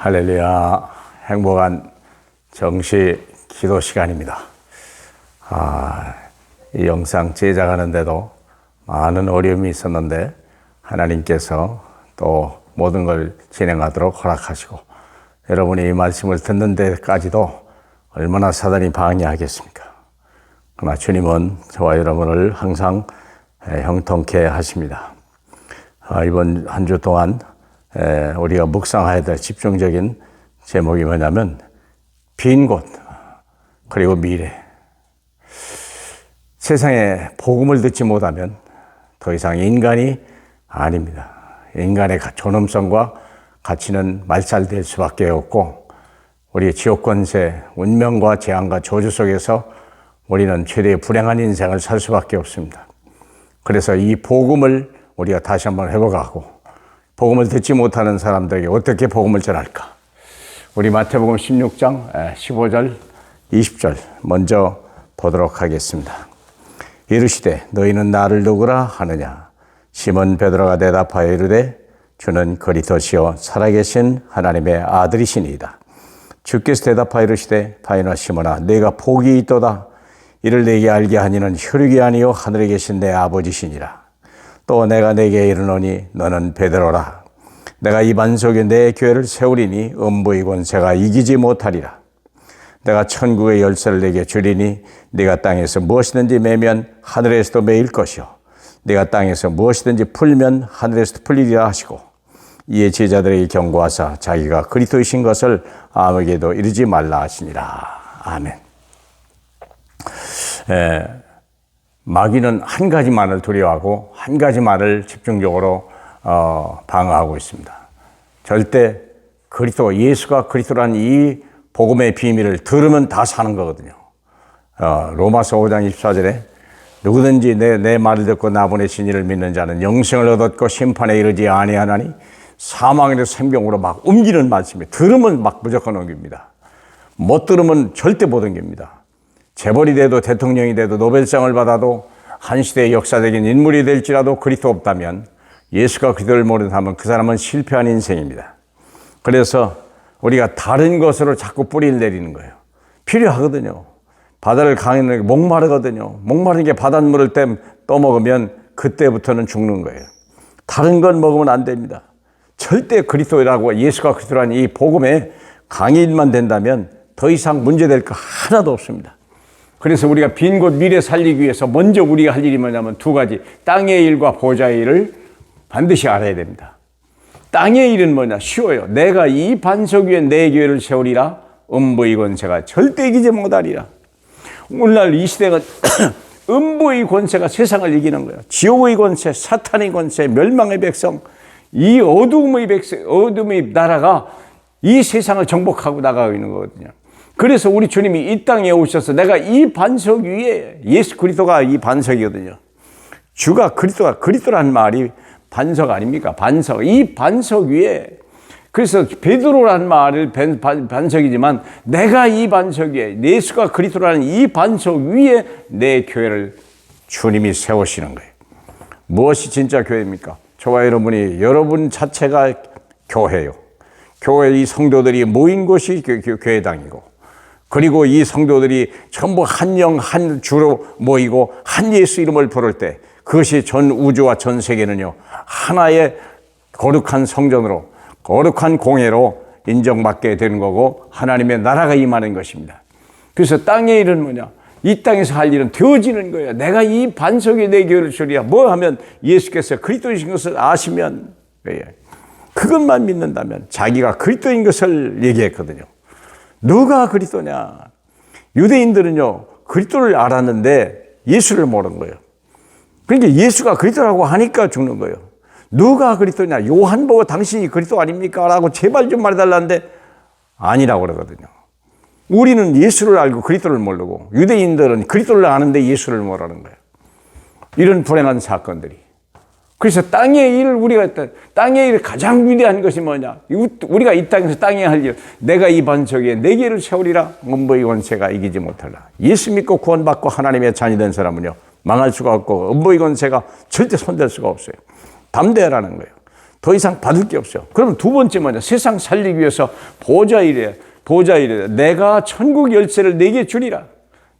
할렐루야. 행복한 정시 기도 시간입니다. 이 영상 제작하는데도 많은 어려움이 있었는데 하나님께서 또 모든 걸 진행하도록 허락하시고 여러분이 이 말씀을 듣는 데까지도 얼마나 사단이 방해하겠습니까? 그러나 주님은 저와 여러분을 항상 형통케 하십니다. 이번 한 주 동안 우리가 묵상해야 될 집중적인 제목이 뭐냐면 빈 곳 그리고 미래. 세상에 복음을 듣지 못하면 더 이상 인간이 아닙니다. 인간의 존엄성과 가치는 말살될 수밖에 없고 우리의 지옥 권세, 운명과 재앙과 저주 속에서 우리는 최대의 불행한 인생을 살 수밖에 없습니다. 그래서 이 복음을 우리가 다시 한번 회복하고 복음을 듣지 못하는 사람들에게 어떻게 복음을 전할까? 우리 마태복음 16장 15절, 20절 먼저 보도록 하겠습니다. 이르시되 너희는 나를 누구라 하느냐? 시몬 베드로가 대답하여 이르되 주는 그리스도시요 살아계신 하나님의 아들이시니이다. 주께서 대답하여 이르시되 바요나 시몬아 내가 복이 있도다. 이를 내게 알게 하니는 혈육이 아니요 하늘에 계신 내 아버지시니라. 또 내가 내게 이르노니 너는 베드로라. 내가 이 반석에 내 교회를 세우리니 음부의 권세가 이기지 못하리라. 내가 천국의 열쇠를 내게 주리니 네가 땅에서 무엇이든지 매면 하늘에서도 매일 것이요 네가 땅에서 무엇이든지 풀면 하늘에서도 풀리리라 하시고 이에 제자들에게 경고하사 자기가 그리스도이신 것을 아무에게도 이르지 말라 하시니라. 아멘. 마귀는 한 가지만을 두려워하고 한 가지만을 집중적으로 방어하고 있습니다. 절대 그리스도, 예수가 그리스도라는 이 복음의 비밀을 들으면 다 사는 거거든요. 로마서 5장 24절에 누구든지 내 말을 듣고 나 보내신 이를 믿는 자는 영생을 얻었고 심판에 이르지 아니하나니 사망에서 생명으로 막 옮기는 말씀이에요. 들으면 막 무조건 옮깁니다. 못 들으면 절대 못 옮깁니다. 재벌이 돼도 대통령이 돼도 노벨상을 받아도 한 시대의 역사적인 인물이 될지라도 그리스도 없다면 예수가 그리스도를 모른다면 그 사람은 실패한 인생입니다. 그래서 우리가 다른 것으로 자꾸 뿌리를 내리는 거예요. 필요하거든요. 바다를 강인하게 목마르거든요. 목마른 게 바닷물을 떠먹으면 그때부터는 죽는 거예요. 다른 건 먹으면 안 됩니다. 절대 그리스도라고 예수가 그리스도라는 이 복음에 강인만 된다면 더 이상 문제될 거 하나도 없습니다. 그래서 우리가 빈 곳 미래 살리기 위해서 먼저 우리가 할 일이 뭐냐면 두 가지. 땅의 일과 보좌의 일을 반드시 알아야 됩니다. 땅의 일은 뭐냐? 쉬워요. 내가 이 반석 위에 내 교회를 세우리라. 음부의 권세가 절대 이기지 못하리라. 오늘날 이 시대가 음부의 권세가 세상을 이기는 거예요. 지옥의 권세, 사탄의 권세, 멸망의 백성, 이 어둠의 나라가 이 세상을 정복하고 나가고 있는 거거든요. 그래서 우리 주님이 이 땅에 오셔서 내가 이 반석 위에 예수 그리스도가 이 반석이거든요. 주가 그리스도라는 말이 반석 아닙니까? 반석. 이 반석 위에 그래서 베드로라는 말을 반석이지만 내가 이 반석 위에 예수가 그리스도라는 이 반석 위에 내 교회를 주님이 세우시는 거예요. 무엇이 진짜 교회입니까? 저와 여러분이 여러분 자체가 교회요. 교회 이 성도들이 모인 곳이 교회당이고 그리고 이 성도들이 전부 한 영, 한 주로 모이고 한 예수 이름을 부를 때 그것이 전 우주와 전 세계는요 하나의 거룩한 성전으로 거룩한 공예로 인정받게 되는 거고 하나님의 나라가 임하는 것입니다. 그래서 땅의 일은 뭐냐? 이 땅에서 할 일은 되어지는 거예요. 내가 이 반석에 내 교회를 주리라. 뭐 하면 예수께서 그리스도이신 것을 아시면 그것만 믿는다면 자기가 그리스도인 것을 얘기했거든요. 누가 그리스도냐? 유대인들은요 그리스도를 알았는데 예수를 모르는 거예요. 그러니까 예수가 그리스도라고 하니까 죽는 거예요. 누가 그리스도냐? 요한 보고 당신이 그리스도 아닙니까? 라고 제발 좀 말해달라는데 아니라고 그러거든요. 우리는 예수를 알고 그리스도를 모르고 유대인들은 그리스도를 아는데 예수를 모르는 거예요. 이런 불행한 사건들이. 그래서 땅의 일을 우리가 땅의 일 가장 위대한 것이 뭐냐? 우리가 이 땅에서 땅에 할 일, 내가 이 반석에 내 교회를 세우리라. 음부의 권세가 이기지 못하리라. 예수 믿고 구원받고 하나님의 자녀 된 사람은요 망할 수가 없고 음부의 권세가 절대 손댈 수가 없어요. 담대하라는 거예요. 더 이상 받을 게 없어요. 그럼 두 번째 뭐냐? 세상 살리기 위해서 보좌 이래. 내가 천국 열쇠를 내게 주리라.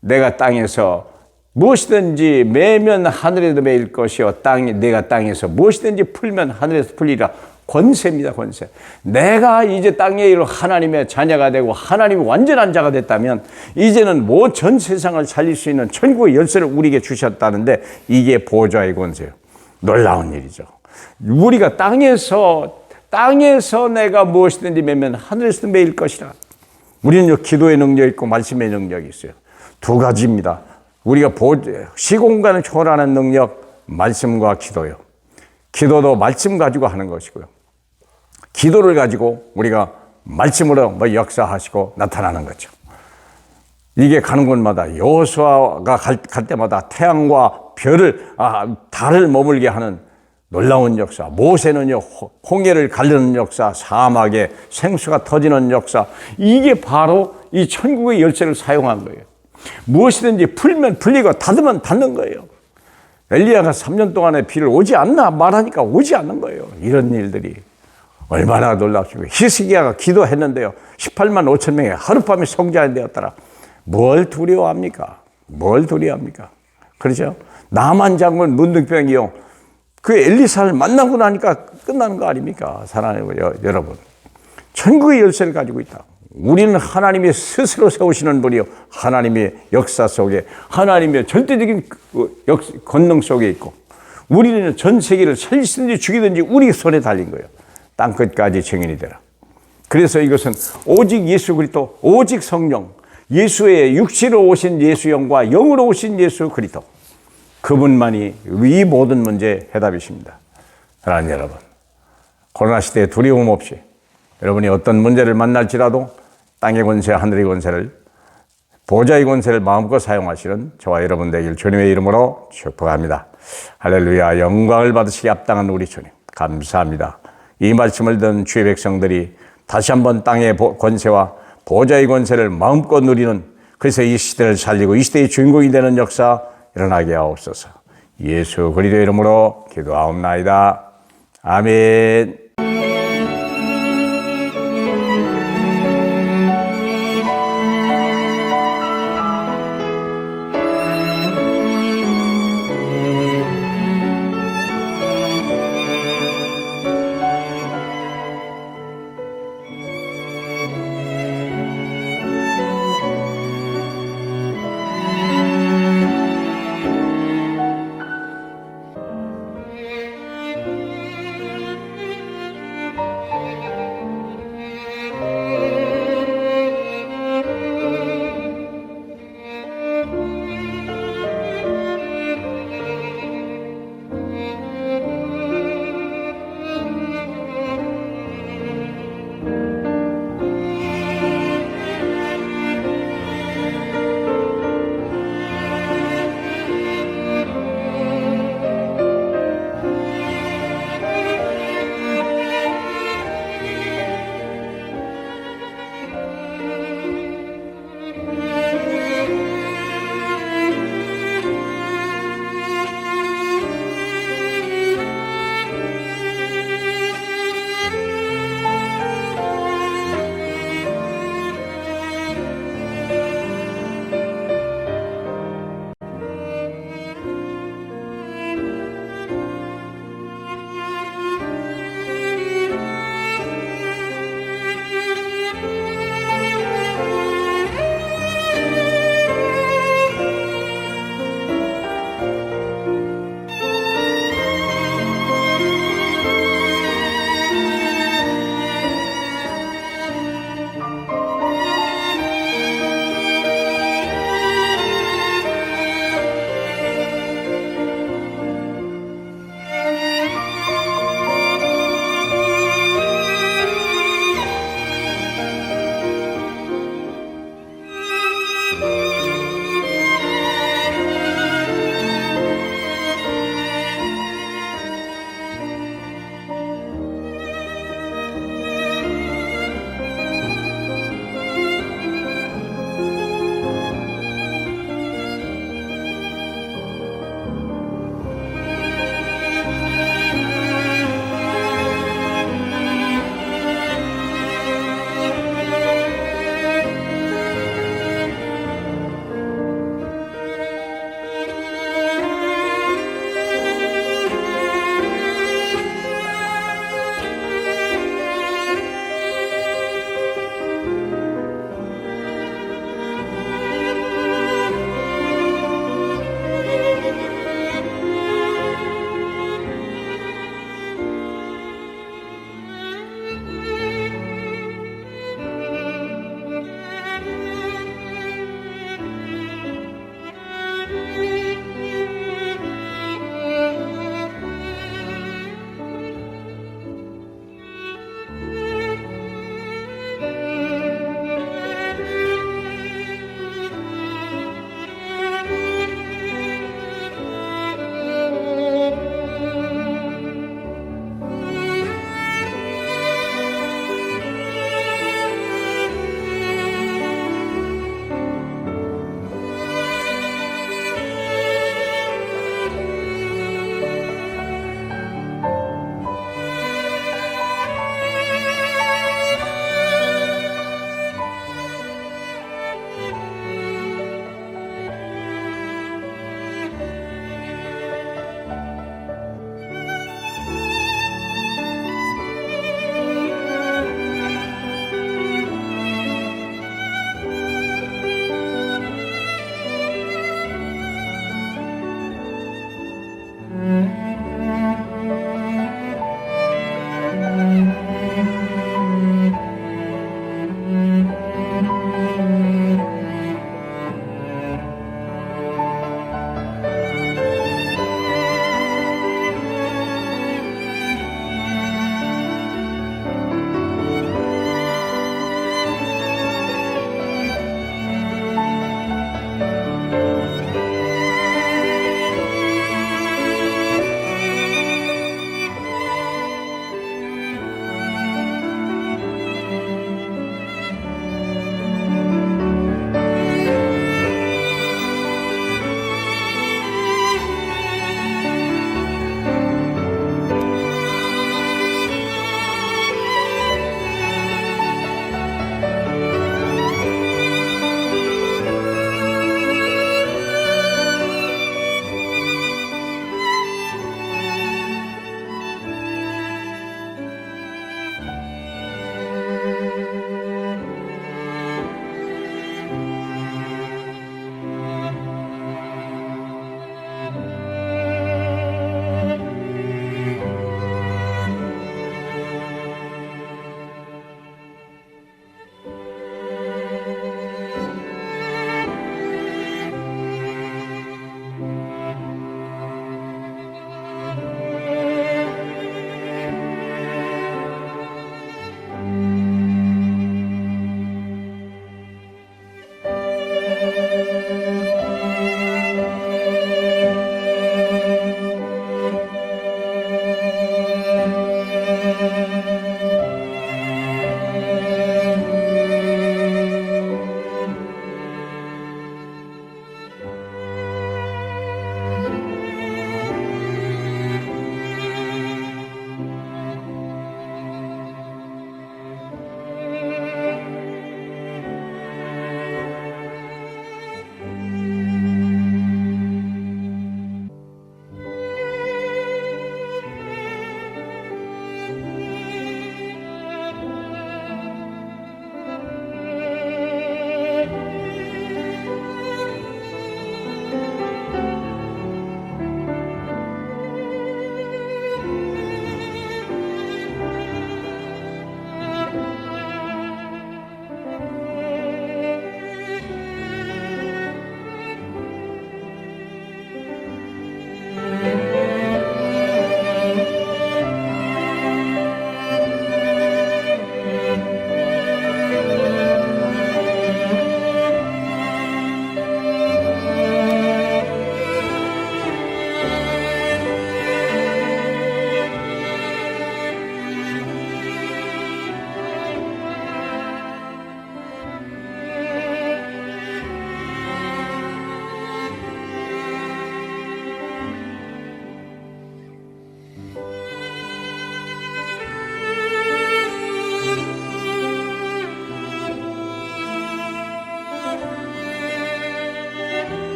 내가 땅에서 무엇이든지 매면 하늘에도 매일 것이요 내가 땅에서 무엇이든지 풀면 하늘에서 풀리라. 권세입니다. 권세. 내가 이제 땅에 이르러 하나님의 자녀가 되고 하나님의 완전한 자가 됐다면 이제는 전 세상을 살릴 수 있는 천국의 열쇠를 우리에게 주셨다는데 이게 보좌의 권세예요. 놀라운 일이죠. 우리가 땅에서 내가 무엇이든지 매면 하늘에서 매일 것이라. 우리는 기도의 능력이 있고 말씀의 능력이 있어요. 두 가지입니다. 우리가 시공간을 초월하는 능력, 말씀과 기도요. 기도도 말씀 가지고 하는 것이고요. 기도를 가지고 우리가 말씀으로 역사하시고 나타나는 거죠. 이게 가는 곳마다 여호수아가 갈 때마다 태양과 달을 머물게 하는 놀라운 역사. 모세는요, 홍해를 가르는 역사, 사막에 생수가 터지는 역사. 이게 바로 이 천국의 열쇠를 사용한 거예요. 무엇이든지 풀면 풀리고 닫으면 닫는 거예요. 엘리야가 3년 동안의 비를 오지 않나 말하니까 오지 않는 거예요. 이런 일들이 얼마나 놀랍습니까? 히스기야가 기도했는데요. 18만 5천 명이 하룻밤에 성자가 되었더라. 뭘 두려워합니까? 그렇죠? 나만 장군 문둥병이요. 그 엘리사를 만나고 나니까 끝나는 거 아닙니까? 사랑하는 여러분. 천국의 열쇠를 가지고 있다. 우리는 하나님이 스스로 세우시는 분이요. 하나님의 역사 속에, 하나님의 절대적인 권능 속에 있고, 우리는 전 세계를 살리든지 죽이든지 우리 손에 달린 거예요. 땅끝까지 증인이 되라. 그래서 이것은 오직 예수 그리스도, 오직 성령, 예수의 육신으로 오신 예수 영과 영으로 오신 예수 그리스도, 그분만이 이 모든 문제의 해답이십니다. 사랑하는 여러분, 코로나 시대에 두려움 없이 여러분이 어떤 문제를 만날지라도 땅의 권세, 하늘의 권세를, 보좌의 권세를 마음껏 사용하시는 저와 여러분 되길 주님의 이름으로 축복합니다. 할렐루야. 영광을 받으시기 합당한 우리 주님 감사합니다. 이 말씀을 듣는 주의 백성들이 다시 한번 땅의 권세와 보좌의 권세를 마음껏 누리는, 그래서 이 시대를 살리고 이 시대의 주인공이 되는 역사 일어나게 하옵소서. 예수 그리스도의 이름으로 기도하옵나이다. 아멘.